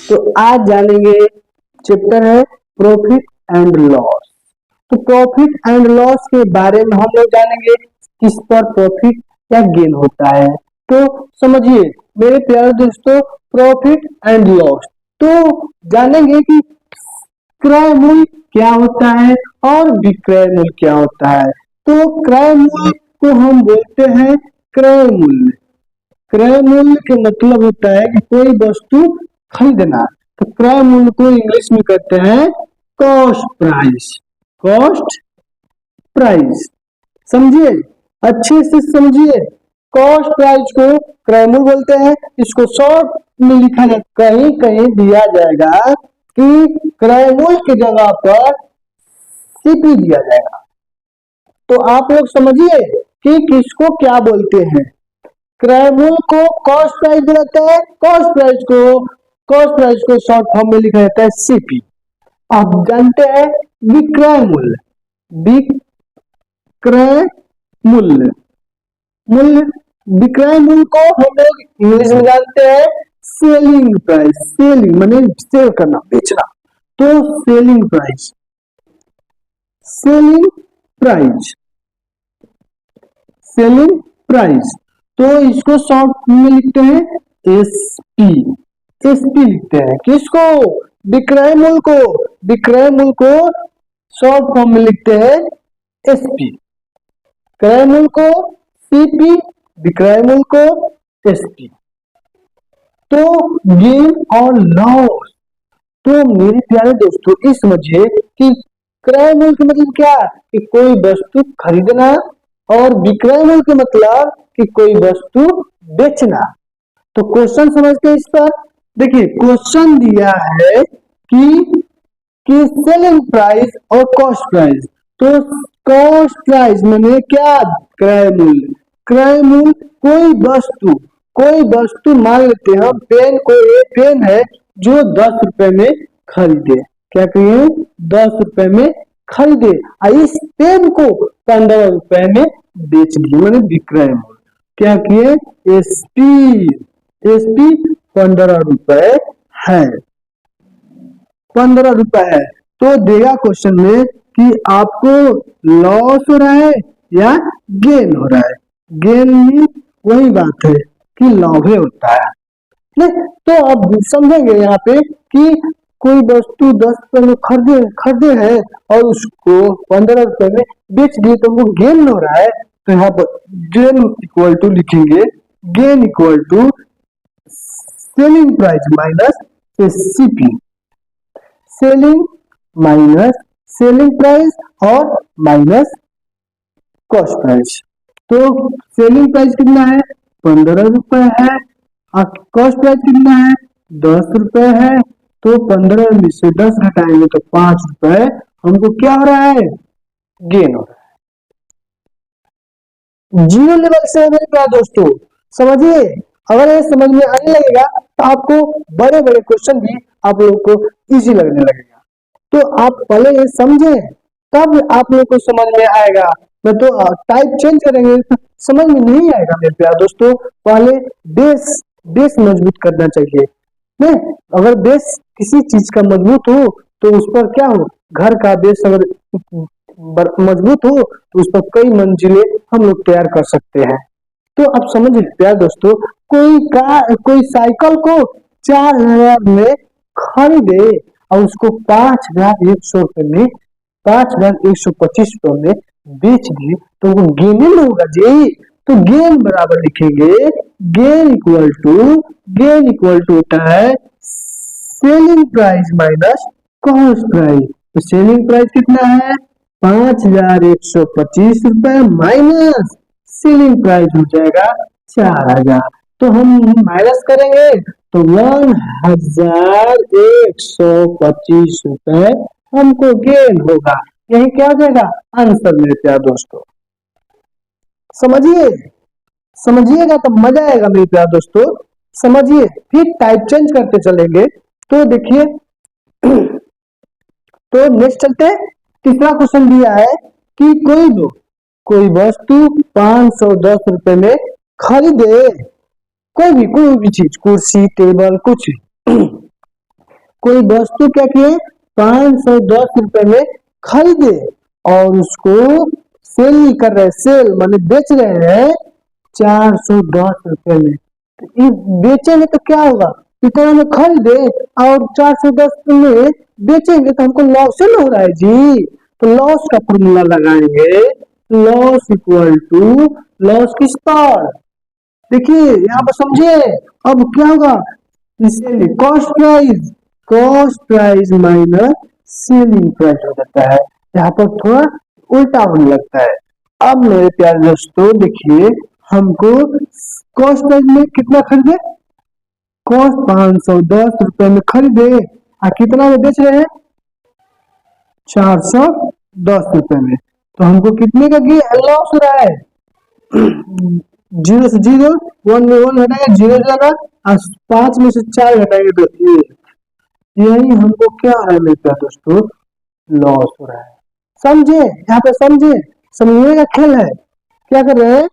तो आज जानेंगे चैप्टर है प्रॉफिट एंड लॉस। तो प्रॉफिट एंड लॉस के बारे में हम लोग जानेंगे किस पर प्रॉफिट या गेन होता है। तो समझिए मेरे प्यारे दोस्तों, प्रॉफिट एंड लॉस तो जानेंगे कि क्रय मूल्य क्या होता है और विक्रय मूल्य क्या होता है। तो क्रय मूल्य को हम बोलते हैं क्रय मूल्य। क्रय मूल्य के मतलब होता है कि कोई वस्तु खरीदना। तो क्रय मूल्य को इंग्लिश में कहते हैं कॉस्ट प्राइस। कॉस्ट प्राइस समझिए, अच्छे से समझिए। कॉस्ट प्राइस को क्रय मूल्य बोलते हैं। इसको शॉर्ट में लिखा जाए, कहीं कहीं दिया जाएगा कि क्रय मूल्य की जगह पर सीपी दिया जाएगा। तो आप लोग समझिए कि किसको क्या बोलते हैं। क्रय मूल्य को कॉस्ट प्राइस बोलता है। कॉस्ट प्राइस को शॉर्ट फॉर्म में लिखा जाता है सीपी। आप जानते हैं विक्रय मूल्य। विक्रय मूल्य विक्रय मूल्य को हम लोग इंग्लिश में जानते हैं सेलिंग प्राइस। सेलिंग माने सेल करना, बेचना। तो सेलिंग प्राइस सेलिंग प्राइस तो इसको शॉर्ट में लिखते हैं एसपी। एसपी लिखते हैं किसको? विक्रय मूल्य को। विक्रय मूल्य को शॉर्ट फॉर्म में लिखते हैं एसपी। क्रय मूल्य को सीपी, विक्रय मूल्य को एसपी। तो गेन और लॉस, तो मेरे प्यारे दोस्तों ये समझिए कि क्रय मूल्य का मतलब क्या कि कोई वस्तु खरीदना और विक्रय मूल्य का मतलब कि कोई वस्तु बेचना। तो क्वेश्चन समझते हैं इस पर। देखिए क्वेश्चन दिया है कि सेलिंग प्राइस और कॉस्ट प्राइस। तो कॉस्ट प्राइस माने क्या? क्रय मूल्य। क्रय मूल्य कोई वस्तु मान लेते हैं हम पेन को, ये पेन है जो 10 रुपए में खरीदे। क्या कहिए? 10 रुपए में खरीदे। इस पेन को 15 रुपए में बेच दिए, मैंने विक्रय मूल्य। क्या किए? एसपी 15 रुपए है। 15 रुपए है तो देगा क्वेश्चन में कि आपको लॉस हो रहा है या गेन हो रहा है। गेन में वही बात है कि लाभ होता है। नहीं तो अब समझेंगे यहाँ पे कि कोई वस्तु 10 रुपए में खरीदे है और उसको 15 रुपए में बेच दिए तो वो गेन हो रहा है। तो यहाँ पर गेन इक्वल टू लिखेंगे, gain equal to selling price minus CP. Selling price और माइनस कॉस्ट प्राइस। तो सेलिंग प्राइस कितना है? 15 रुपए है और कॉस्ट प्राइस कितना है? 10 रुपए है। तो 15 में से 10 घटाएंगे तो 5 रुपए हमको क्या हो रहा है? गेन हो रहा है। जीरो लेवल से मेरे प्यारे दोस्तों समझिए। अगर ये समझ में आने लगेगा तो आपको बड़े बड़े क्वेश्चन भी आप लोगों को इजी लगने लगेगा। तो आप पहले ये समझे तब आप लोग को समझ में आएगा। मैं तो टाइप चेंज करेंगे समझ में नहीं आएगा मेरे प्यारे दोस्तों। पहले बेस मजबूत करना चाहिए। नहीं अगर बेस किसी चीज का मजबूत हो तो उस पर क्या हो, घर का बेस अगर मजबूत हो तो उस पर कई मंजिलें हम लोग तैयार कर सकते हैं। तो आप समझिए प्यारे दोस्तों, कोई साइकिल को 4000 में खरीदे और उसको 5100 रुपए में 5125 रुपए में बेच दिए तो वो गेन नहीं होगा जी। तो गेन बराबर लिखेंगे, गेन इक्वल टू होता है selling price minus cost price. तो सेलिंग प्राइस कितना है? 5125 रुपए माइनस सेलिंग प्राइस हो जाएगा 4000। तो हम माइनस करेंगे तो 1125 रुपए हमको गेन होगा। यही क्या हो जाएगा? आंसर मेरे प्यारे दोस्तों। समझिएगा तो मजा आएगा मेरे प्यारे दोस्तों। समझिए फिर टाइप चेंज करते चलेंगे। तो देखिए तो नेक्स्ट चलते। तीसरा क्वेश्चन दिया है कि कोई वस्तु 510 रुपए में खरीदे। कोई भी चीज, कुर्सी, टेबल, कुछ भी कोई वस्तु क्या किए 510 रुपए में खरीदे और उसको सेल नहीं कर रहे, सेल माने बेच रहे हैं 410 रुपए में। तो इस बेचेंगे तो क्या होगा, इतना में खरीदे और 410 में बेचेंगे तो हमको लॉस ही ना हो रहा है जी। तो लॉस का फॉर्मूला लगाएंगे, लॉस इक्वल टू लॉस किस पर, देखिए यहाँ पर समझिए। अब क्या होगा, इसे cost price minus selling price हो जाता है, यहाँ पर थोड़ा उल्टा होने लगता है। अब मेरे प्यारे दोस्तों देखिए, हमको कॉस्ट प्राइस में कितना खरीदे, कॉस्ट 510 रुपए में खरीदे और कितना में बेच रहे हैं 410 रुपए में। तो हमको कितने का लॉस हो रहा है, जीरो से जीरो, वन में वन घटाएंगे, जीरो जाएगा और 5 में से 4 घटाएंगे तो 1। यही हमको क्या हो रहा है मेरे प्यारे दोस्तों, लॉस हो रहा है। समझे, यहाँ पे समझे, समझने का खेल है। क्या कर रहे हैं,